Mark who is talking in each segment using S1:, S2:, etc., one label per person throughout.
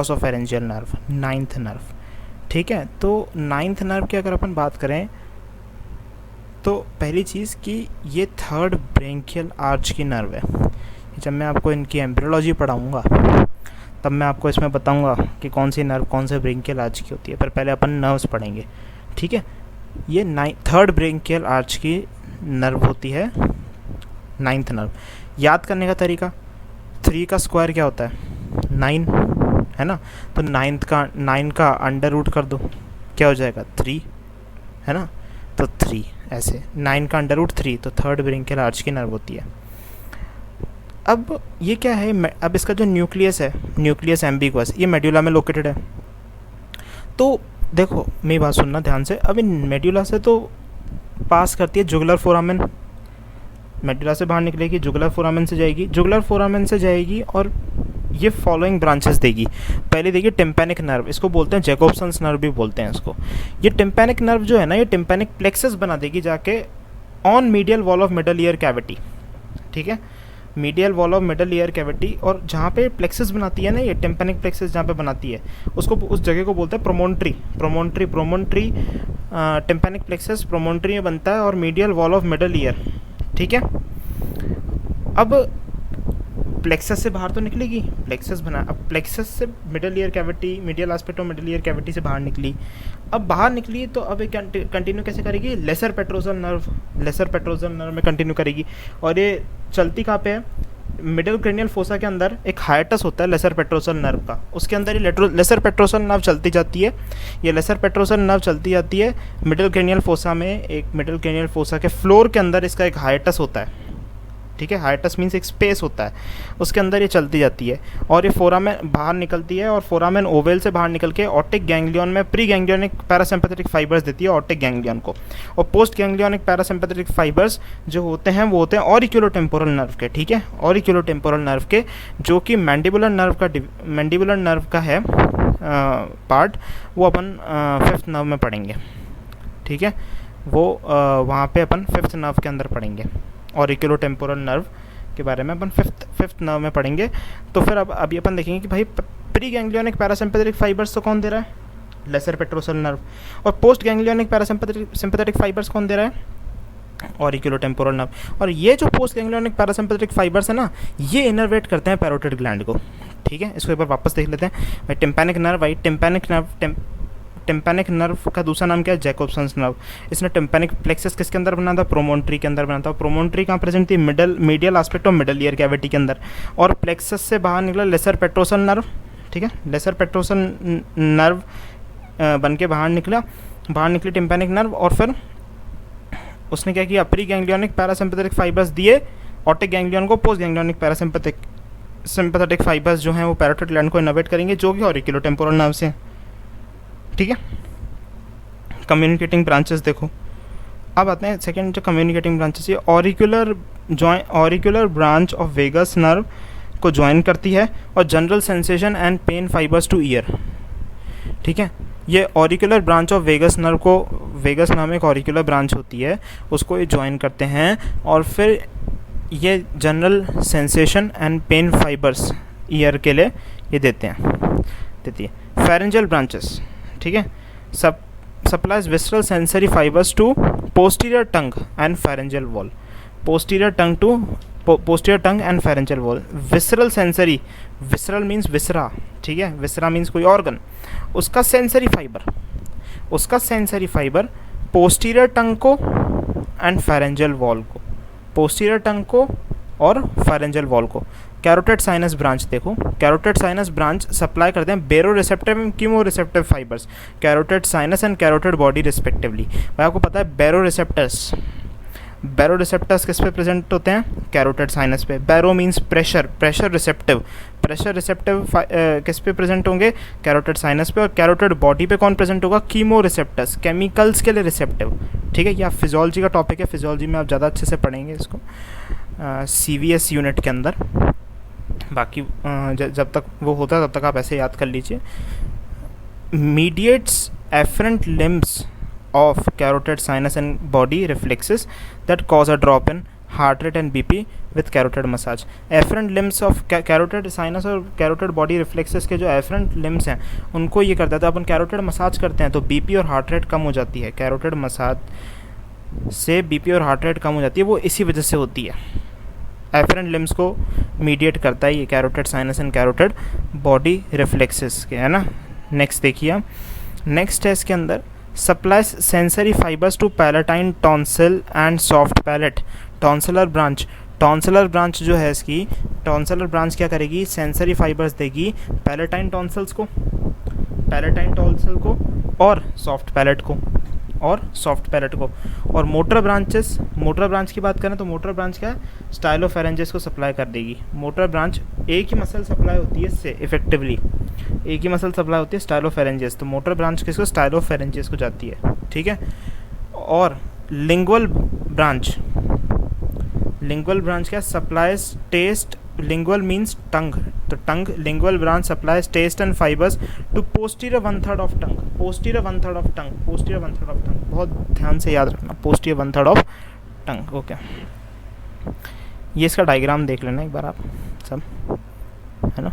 S1: Glossopharyngeal nerve, ninth nerve. ठीक है, तो नाइन्थ नर्व की अगर अपन बात करें तो पहली चीज़ कि ये थर्ड ब्रेंकियल आर्च की नर्व है। जब मैं आपको इनकी एम्ब्रियोलॉजी पढ़ाऊँगा तब मैं आपको इसमें बताऊँगा कि कौन सी नर्व कौन से ब्रेंकियल आर्च की होती है, पर पहले अपन नर्व्स पढ़ेंगे। ठीक है, ये थर्ड ब्रेंकियल आर्च की नर्व होती है नाइन्थ नर्व। याद करने का तरीका, 3 का स्क्वायर क्या होता है? 9 है ना, तो 9 का अंडर रूट कर दो, क्या हो जाएगा? 3 है ना, तो 3 ऐसे 9 का अंडर रूट 3, तो थर्ड ब्रेंकियल आर्च की नर्व होती है। अब ये क्या है, अब इसका जो न्यूक्लियस है, न्यूक्लियस एम्बिगुअस, ये मेड्यूला में लोकेटेड है। तो देखो मेरी बात सुनना ध्यान से, अब इन मेड्यूला से तो पास करती है जुगुलर फोरामेन, मेड्यूला से बाहर निकलेगी, जुगुलर फोरामेन से जाएगी, जुगुलर फोरामेन से जाएगी और ये फॉलोइंग ब्रांचेस देगी। पहले देगी टिम्पैनिक नर्व, इसको बोलते हैं जैकोब्सन्स नर्व भी बोलते हैं इसको। ये टिम्पैनिक नर्व जो है ना, ये टिम्पैनिक प्लेक्सस बना देगी जाके on medial wall of middle ear cavity. ठीक है, medial wall of middle ear cavity, और जहाँ पे प्लेक्सस बनाती है ना, ये टिम्पैनिक प्लेक्सस जहाँ पे बनाती है उसको, उस जगह को बोलते हैं promontory. Promontory tympanic plexus promontory में बनता है और medial wall of middle ear. ठीक है, अब प्लेक्सस से बाहर तो निकलेगी, प्लेक्सस बना, अब प्लेक्सस से middle ear cavity, medial aspect of middle ear cavity से बाहर निकली। अब बाहर निकली तो अब एक कंटिन्यू कैसे करेगी? लेसर पेट्रोजल नर्व में कंटिन्यू करेगी। और ये चलती कहाँ पे है? मिडल क्रेनियल फोसा के अंदर एक हाइटस होता है लेसर पेट्रोजल नर्व का, उसके अंदर ये लेसर पेट्रोजल नर्व चलती जाती है। ये लेसर पेट्रोजल नर्व चलती जाती है मिडल क्रेनियल फोसा में, एक मिडल क्रेनियल फोसा के फ्लोर के अंदर इसका एक हाइटस होता है। ठीक है, हाइटस मीन्स एक स्पेस होता है, उसके अंदर ये चलती जाती है और ये फोरामेन बाहर निकलती है, और फोरामेन ओवेल से बाहर निकल के ऑप्टिक गैंग्लियन में प्री गैंग्लियोनिक पैरासिम्पैथेटिक फाइबर्स देती है ऑप्टिक गैंग्लियन को। और पोस्ट गैंग्लियोनिक पैरासिम्पैथेटिक फाइबर्स जो होते हैं वो होते हैं ऑरिक्यूलोटेम्पोरल नर्व के। ठीक है, ऑरिक्यूलोटेम्पोरल नर्व के, जो कि मैंडिबुलर नर्व का है पार्ट, वो अपन 5th नर्व में पढ़ेंगे। ठीक है, वो वहाँ पे अपन 5th नर्व के अंदर पढ़ेंगे, ऑरिक्यूलोटेम्पोरल नर्व के बारे में अपन 5th नर्व में पढ़ेंगे। तो फिर अब अभी अपन देखेंगे कि भाई प्री गैंग्लियोनिक पैरासिम्पैथेटिक फाइबर्स तो कौन दे रहा है? Lesser petrosal nerve. और पोस्ट गैंग्लियोनिक पैरासिम्पैथेटिक फाइबर्स कौन दे रहा है? Auriculotemporal nerve. और ये जो पोस्ट गैंग्लियोनिक पैरासिम्पैथेटिक फाइबर्स है ना, ये इनर्वेट करते हैं पैरोटिड ग्लैंड को। ठीक है, इसको एक बार वापस देख लेते हैं भाई। टिम्पैनिक नर्व, टिम्पैनिक नर्व का दूसरा नाम क्या है? जैकोब्सन्स नर्व। इसने टिम्पैनिक प्लेक्सस किसके अंदर बना था? प्रोमोन्ट्री के अंदर बना था। प्रोमोन्ट्री कहाँ प्रेजेंट थी? Medial aspect of middle ear cavity के अंदर। और प्लेक्सस से बाहर निकला लेसर पेट्रोजल नर्व। ठीक है, लेसर पेट्रोजल नर्व बन के बाहर निकली टिम्पैनिक नर्व। और फिर उसने क्या किया? प्री गैंग्लियोनिक पैरासिम्पैथेटिक फाइबर्स दिए ऑप्टिक गैंग्लियन को, पोस्ट गैंग्लियोनिक पैरासिम्पैथेटिक फाइबर्स जो हैं वो पैरोटिड ग्लैंड को इनर्वेट करेंगे, जो कि ऑरिक्यूलोटेम्पोरल नर्व से। ठीक है, कम्युनिकेटिंग ब्रांचेस देखो। अब आते हैं सेकंड जो कम्युनिकेटिंग ब्रांचेस, ये auricular branch of vagus nerve को ज्वाइन करती है और general sensation and pain fibres to ear. ठीक है, ये auricular branch of vagus nerve को, वेगस नाम एक ऑरिक्यूलर ब्रांच होती है, उसको ये ज्वाइन करते हैं और फिर ये general sensation and pain fibres ear के लिए ये देती है। फेरेंजियल ब्रांचेस, ठीक है, supplies visceral sensory fibres to posterior tongue and pharyngeal wall. Posterior tongue and pharyngeal wall. Visceral sensory, visceral means viscera, ठीक है, विसरा मीन्स कोई ऑर्गन, उसका सेंसरी फाइबर पोस्टीरियर टंग को एंड फेरेंजियल वॉल को, posterior tongue को और pharyngeal wall को। Carotid sinus branch देखो, कैरोटिड साइनस ब्रांच सप्लाई करते हैं बेरो receptive and chemo receptive fibres, carotid sinus and carotid body respectively. भाई आपको पता है बैरो रिसेप्टर्स किस पे प्रेजेंट होते हैं? कैरोटिड साइनस पे। बैरो मीन्स प्रेशर रिसेप्टिव किस पे प्रेजेंट होंगे? कैरोटिड साइनस पे। और कैरोटिड बॉडी पे कौन प्रेजेंट होगा? कीमो रिसेप्टर्स, केमिकल्स के लिए रिसेप्टिव। ठीक है, यह फिजियोलॉजी का टॉपिक है, फिजियोलॉजी में आप ज़्यादा अच्छे से पढ़ेंगे इसको CVS यूनिट के अंदर। बाकी जब तक वो होता है तब तक आप ऐसे याद कर लीजिए। Mediates afferent limbs of carotid sinus and body reflexes that cause a drop in heart rate and BP with carotid massage. Afferent limbs of carotid sinus और कैरोटिड बॉडी रिफ्लेक्सेस के जो एफरेंट लिम्स हैं उनको ये करता है, तो अपन carotid massage करते हैं तो बीपी और हार्ट रेट कम हो जाती है। कैरोटिड मसाज से बीपी और हार्ट रेट कम हो जाती है, वो इसी वजह से होती है। एफरेंट लिम्स को मीडिएट करता है ये carotid sinus and carotid body reflexes के, है ना। नेक्स्ट देखिए आप, नेक्स्ट है इसके अंदर supplies sensory fibres to palatine tonsil and soft palate. Tonsillar branch, tonsillar branch जो है इसकी, टॉन्सिलर ब्रांच क्या करेगी, सेंसरी फाइबर्स देगी पैलेटाइन टॉन्सिल्स को, पैलेटाइन टॉन्सिल को और सॉफ्ट पैलेट को, और सॉफ्ट पैलेट को। और मोटर ब्रांचेस, मोटर ब्रांच की बात करें तो मोटर ब्रांच क्या है, स्टाइलोफेरेंजिस को सप्लाई कर देगी। मोटर ब्रांच एक ही मसल सप्लाई होती है इससे इफेक्टिवली, एक ही मसल सप्लाई होती है स्टाइलोफेरेंजिस, तो मोटर ब्रांच किसको, स्टाइलोफेरेंजिस को जाती है, ठीक है। और लिंगुअल ब्रांच, लिंगुअल ब्रांच क्या, supplies taste, lingual means tongue, तो tongue, lingual branch supplies taste and fibres to posterior 1/3 of tongue, posterior 1/3 of tongue, posterior 1/3 of tongue, बहुत ध्यान से याद रखना, पोस्टीरियर 1/3 ऑफ टंग, ओके। ये इसका डायग्राम देख लेना एक बार आप सब, है ना।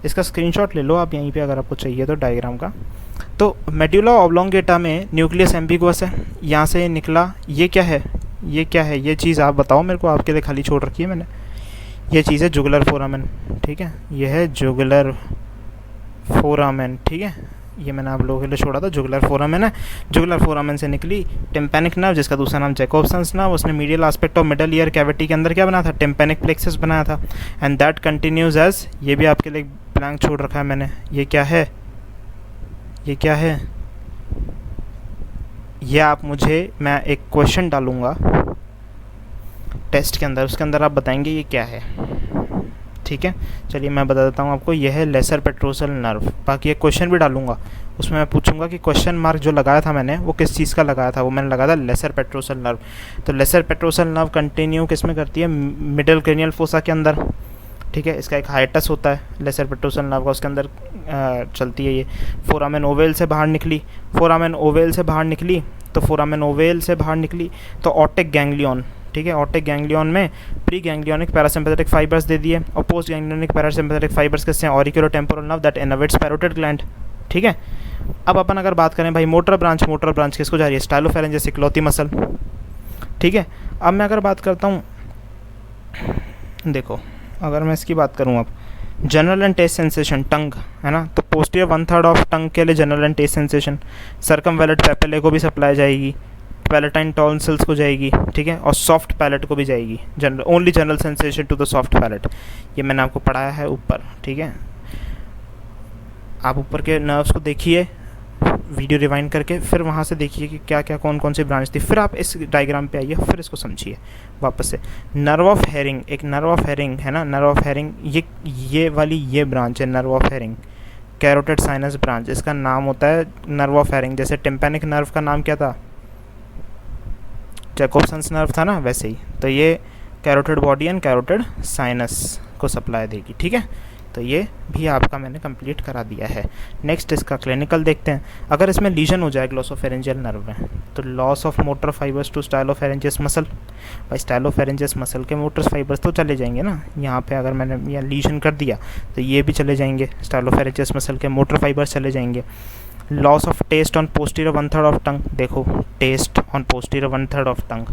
S1: इसका स्क्रीनशॉट ले लो आप यहीं पे अगर आपको चाहिए तो डायग्राम का। तो मेड्यूला ऑब्लोंगेटा में न्यूक्लियस एम्बिगुअस है, यहाँ से निकला, ये क्या है, ये क्या है, ये चीज़ आप बताओ मेरे को, आपके लिए खाली छोड़ रखी है मैंने। ये चीज़ है जुगुलर फोरामेन, ठीक है, ये है जुगुलर फोरामेन, ठीक है, ये मैंने आप लोगों के लिए छोड़ा था, जुगुलर फोरामेन है। जुगुलर फोरामेन से निकली टिम्पैनिक नर्व, जिसका दूसरा नाम जैकोब्सन्स नर्व। उसने medial aspect of middle ear cavity के अंदर क्या बनाया था, टिम्पैनिक प्लेक्सस बनाया था, एंड दैट कंटिन्यूज एज, ये भी आपके लिए ब्लैंक छोड़ रखा है मैंने, ये क्या है, ये क्या है, ये आप मुझे, मैं एक क्वेश्चन डालूंगा टेस्ट के अंदर, उसके अंदर आप बताएंगे ये क्या है, ठीक है। चलिए मैं बता देता हूँ आपको, यह है लेसर पेट्रोसल नर्व। बाकी एक क्वेश्चन भी डालूंगा, उसमें मैं पूछूंगा कि क्वेश्चन मार्क जो लगाया था मैंने वो किस चीज़ का लगाया था, वो मैंने लगाया था लेसर पेट्रोसल नर्व। तो लेसर पेट्रोसल नर्व कंटिन्यू किस में करती है, मिडल क्रेनियल फोसा के अंदर, ठीक है। इसका एक हाइटस होता है लेसर पेट्रोसल नर्व का, उसके अंदर चलती है ये। फोरामेन ओवेल से बाहर निकली, फोरामेन ओवेल से बाहर निकली, तो फोरामेन ओवेल से बाहर निकली तो ऑप्टिक गैंग्लियन, ठीक है, ऑप्टिक गैंग्लियन में प्री गैंग्लियोनिक पैरासिम्पैथेटिक फाइबर्स दे दिए, और पोस्ट गैंग्लियोनिक पैरासिम्पैथेटिक फाइबर्स किससे हैं, ऑरिकुलोटेम्पोरल नर्व दैट इनर्वेट्स पैरोटिड ग्लैंड, ठीक है। अब अपन अगर बात करें भाई मोटर ब्रांच, मोटर ब्रांच किसको जा रही है, स्टाइलोफेरेंजिस इकलौती मसल, ठीक है। अब मैं अगर बात करता हूँ, देखो अगर मैं इसकी बात करूँ अब, जनरल एंड टेस्ट सेंसेशन, टंग है ना, तो पोस्टीरियर 1/3 ऑफ टंग के लिए जनरल एंड टेस्ट सेंसेशन, सर्कमवेलेट पेपेले को भी सप्लाई जाएगी, पैलेटाइन टॉन्सिल्स को जाएगी, ठीक है, और सॉफ्ट पैलेट को भी जाएगी, general, only general sensation to the soft palate, ये मैंने आपको पढ़ाया है ऊपर, ठीक है। आप ऊपर के नर्व्स को देखिए वीडियो रिवाइंड करके, फिर वहाँ से देखिए कि क्या क्या कौन कौन सी ब्रांच थी, फिर आप इस डायग्राम पे आइए, फिर इसको समझिए वापस से। नर्व ऑफ हेरिंग, एक नर्व ऑफ हेरिंग है ना, नर्व ऑफ हेरिंग, ये वाली ये ब्रांच है nerve of herring, carotid sinus branch, इसका नाम होता है नर्व ऑफ हेरिंग। जैसे टिम्पैनिक नर्व का नाम क्या था, जैकोब्सन्स नर्व था ना, वैसे ही तो ये carotid body and carotid sinus को सप्लाई देगी, ठीक है। तो ये भी आपका मैंने कंप्लीट करा दिया है। नेक्स्ट इसका क्लिनिकल देखते हैं। अगर इसमें लीजन हो जाए ग्लोसोफेरेंजियल नर्व में, तो loss of motor fibres to stylopharyngeus muscle, भाई स्टाइलोफेरेंजियस मसल के मोटर फाइबर्स तो चले जाएंगे ना, यहाँ पे अगर मैंने यहाँ लीजन कर दिया तो ये भी चले जाएंगे, स्टाइलोफेरेंजियस मसल के मोटर फाइबर्स चले जाएंगे। Loss of taste on posterior 1/3 of tongue, देखो taste on posterior 1/3 of tongue,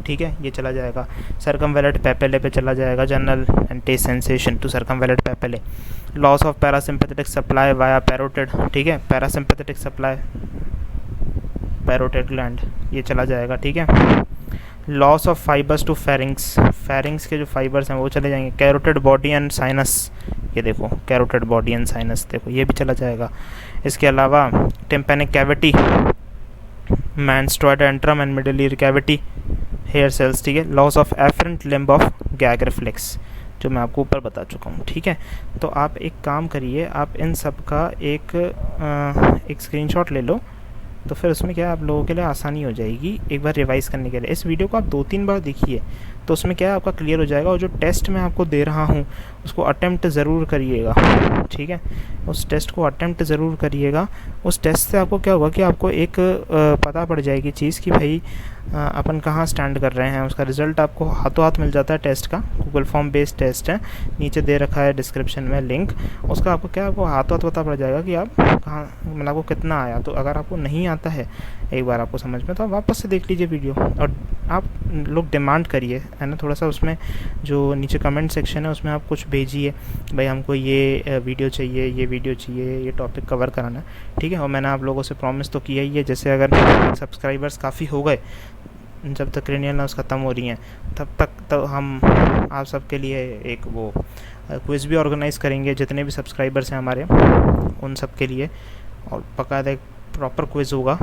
S1: ठीक है, ये चला जाएगा। सर्कमवेलेट पेपेले पे चला जाएगा, general and taste sensation to circumvallate papillae. Loss of parasympathetic supply via parotid, ठीक है, पैरासिम्पैथेटिक सप्लाई पैरोटिड ग्लैंड, ये चला जाएगा, ठीक है। Loss of fibres to pharynx, pharynx के जो फाइबर्स हैं वो चले जाएंगे। कैरोटिड बॉडी एंड साइनस, ये देखो कैरोटिड बॉडी एंड साइनस, देखो ये भी चला जाएगा। इसके अलावा tympanic cavity, mastoid antrum and middle ear cavity, hair cells, ठीक है। Loss of afferent limb of gag reflex, जो मैं आपको ऊपर बता चुका हूँ, ठीक है। तो आप एक काम करिए, आप इन सब का एक स्क्रीनशॉट ले लो, तो फिर उसमें क्या आप लोगों के लिए आसानी हो जाएगी एक बार रिवाइज़ करने के लिए। इस वीडियो को आप 2-3 बार देखिए, तो उसमें क्या है आपका क्लियर हो जाएगा। और जो टेस्ट मैं आपको दे रहा हूँ उसको अटेम्प्ट ज़रूर करिएगा, ठीक है, उस टेस्ट को अटेम्प्ट ज़रूर करिएगा। उस टेस्ट से आपको क्या होगा कि आपको एक पता पड़ जाएगी चीज़ कि भाई अपन कहाँ स्टैंड कर रहे हैं। उसका रिज़ल्ट आपको हाथों हाथ मिल जाता है टेस्ट का, गूगल फॉर्म बेस्ड टेस्ट है, नीचे दे रखा है डिस्क्रिप्शन में लिंक। उसका आपको क्या आपको हाथों हाथ पता पड़ जाएगा कि आप कहाँ, मतलब आपको कितना आया। तो अगर आपको नहीं आता है एक बार आपको समझ में, तो आप वापस से देख लीजिए वीडियो, और आप लोग डिमांड करिए, है ना, थोड़ा सा उसमें जो नीचे कमेंट सेक्शन है उसमें आप कुछ भेजिए, भाई हमको ये वीडियो चाहिए, ये वीडियो चाहिए, ये टॉपिक कवर कराना है, ठीक है। और मैंने आप लोगों से प्रॉमिस तो किया ही है, जैसे अगर सब्सक्राइबर्स काफ़ी हो गए, जब तक क्रेनियल नर्व्स ख़त्म हो रही हैं तब तक तो हम आप सबके लिए एक वो क्विज़ भी ऑर्गेनाइज़ करेंगे, जितने भी सब्सक्राइबर्स हैं हमारे उन सब के लिए, और बाकायदा एक प्रॉपर क्विज़ होगा,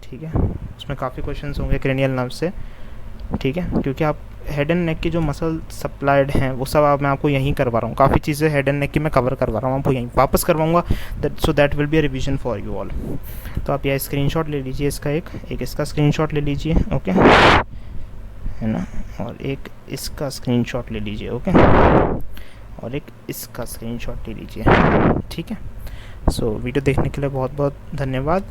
S1: ठीक है। उसमें काफ़ी क्वेश्चंस होंगे क्रेनियल नर्व से, ठीक है, क्योंकि आप हेड एंड नेक की जो मसल सप्लाइड हैं वो सब मैं आपको यहीं करवा रहा हूँ। काफ़ी चीज़ें हेड एंड नेक की मैं कवर करवा रहा हूँ, आपको यहीं वापस करवाऊँगा, so that will be a revision for you all. तो आप यह स्क्रीनशॉट ले लीजिए, इसका एक इसका स्क्रीनशॉट ले लीजिए, ओके, है ना, और एक इसका स्क्रीनशॉट ले लीजिए, ओके, और एक इसका स्क्रीनशॉट ले लीजिए, ठीक है। सो वीडियो देखने के लिए बहुत बहुत धन्यवाद।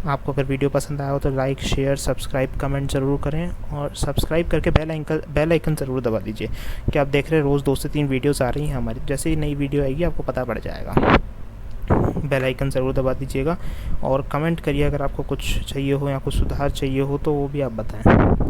S1: आपको अगर वीडियो पसंद आया हो तो लाइक, शेयर, सब्सक्राइब, कमेंट ज़रूर करें, और सब्सक्राइब करके बेल आइकन ज़रूर दबा दीजिए कि आप देख रहे हैं रोज़ 2 से 3 वीडियोस आ रही हैं हमारी। जैसे ही नई वीडियो आएगी आपको पता पड़ जाएगा। बेल आइकन ज़रूर दबा दीजिएगा, और कमेंट करिए अगर आपको कुछ चाहिए हो या कुछ सुधार चाहिए हो तो वो भी आप बताएं।